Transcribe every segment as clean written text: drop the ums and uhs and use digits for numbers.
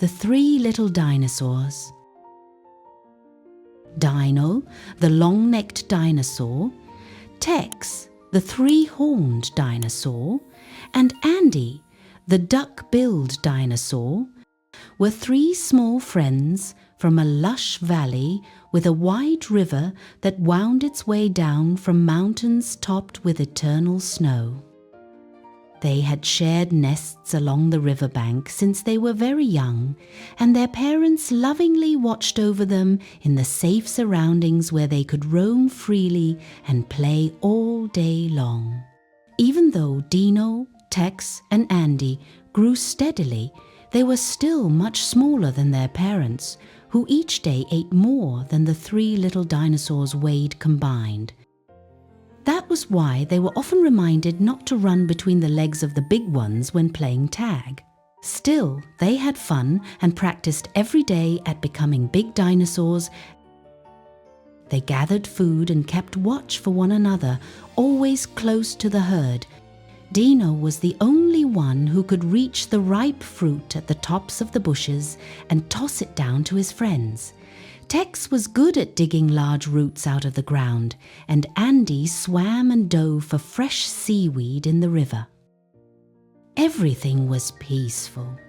The Three Little Dinosaurs. Dino, the long-necked dinosaur, Tex, the three-horned dinosaur, and Andy, the duck-billed dinosaur, were three small friends from a lush valley with a wide river that wound its way down from mountains topped with eternal snow. They had shared nests along the riverbank since they were very young, and their parents lovingly watched over them in the safe surroundings where they could roam freely and play all day long. Even though Dino, Tex, and Andy grew steadily, they were still much smaller than their parents, who each day ate more than the three little dinosaurs weighed combined. That was why they were often reminded not to run between the legs of the big ones when playing tag. Still, they had fun and practiced every day at becoming big dinosaurs. They gathered food and kept watch for one another, always close to the herd. Dino was the only one who could reach the ripe fruit at the tops of the bushes and toss it down to his friends. Tex was good at digging large roots out of the ground, and Andy swam and dove for fresh seaweed in the river. Everything was peaceful.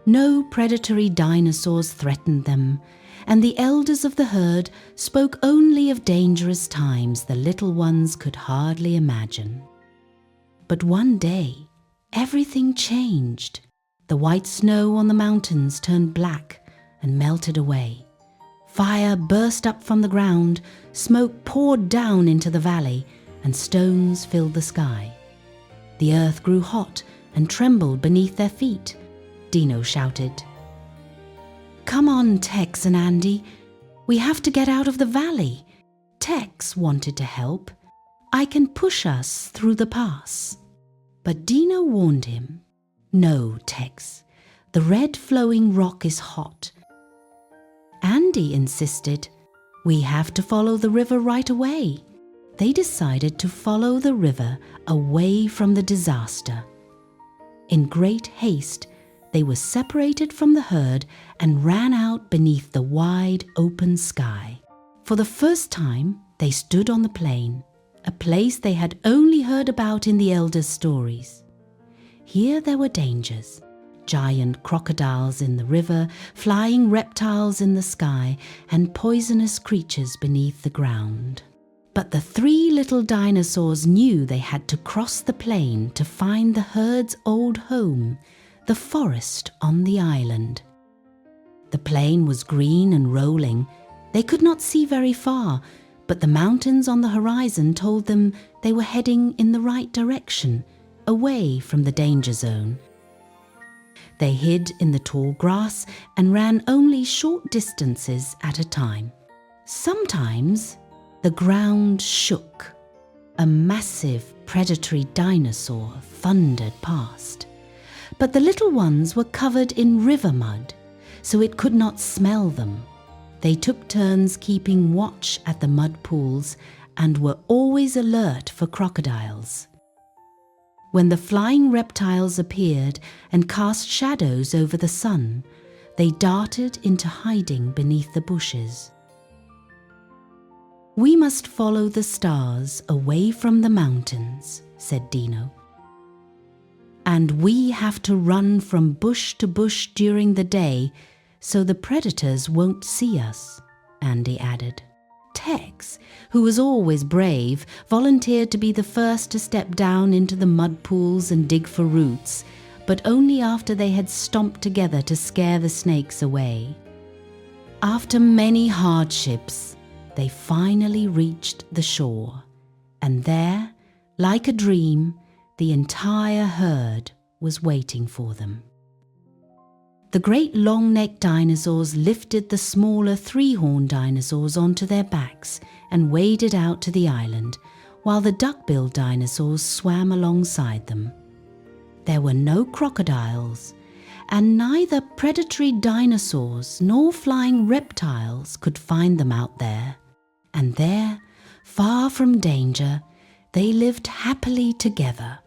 No predatory dinosaurs threatened them, and the elders of the herd spoke only of dangerous times the little ones could hardly imagine. But one day, everything changed. The white snow on the mountains turned black and melted away. Fire burst up from the ground, smoke poured down into the valley, and stones filled the sky. The earth grew hot and trembled beneath their feet. Dino shouted, "Come on, Tex and Andy. We have to get out of the valley." Tex wanted to help. "I can push us through the pass." But Dino warned him, "No, Tex. The red flowing rock is hot." Andy insisted, "We have to follow the river right away." They decided to follow the river away from the disaster. In great haste, they were separated from the herd and ran out beneath the wide open sky. For the first time, they stood on the plain, a place they had only heard about in the elders' stories. Here there were dangers. Giant crocodiles in the river, flying reptiles in the sky, and poisonous creatures beneath the ground. But the three little dinosaurs knew they had to cross the plain to find the herd's old home, the forest on the island. The plain was green and rolling. They could not see very far, but the mountains on the horizon told them they were heading in the right direction, away from the danger zone. They hid in the tall grass and ran only short distances at a time. Sometimes the ground shook. A massive predatory dinosaur thundered past. But the little ones were covered in river mud, so it could not smell them. They took turns keeping watch at the mud pools and were always alert for crocodiles. When the flying reptiles appeared and cast shadows over the sun, they darted into hiding beneath the bushes. "We must follow the stars away from the mountains," said Dino. "And we have to run from bush to bush during the day so the predators won't see us," Andy added. Tex, who was always brave, volunteered to be the first to step down into the mud pools and dig for roots, but only after they had stomped together to scare the snakes away. After many hardships, they finally reached the shore, and there, like a dream, the entire herd was waiting for them. The great long-necked dinosaurs lifted the smaller three-horned dinosaurs onto their backs and waded out to the island, while the duck-billed dinosaurs swam alongside them. There were no crocodiles, and neither predatory dinosaurs nor flying reptiles could find them out there. And there, far from danger, they lived happily together.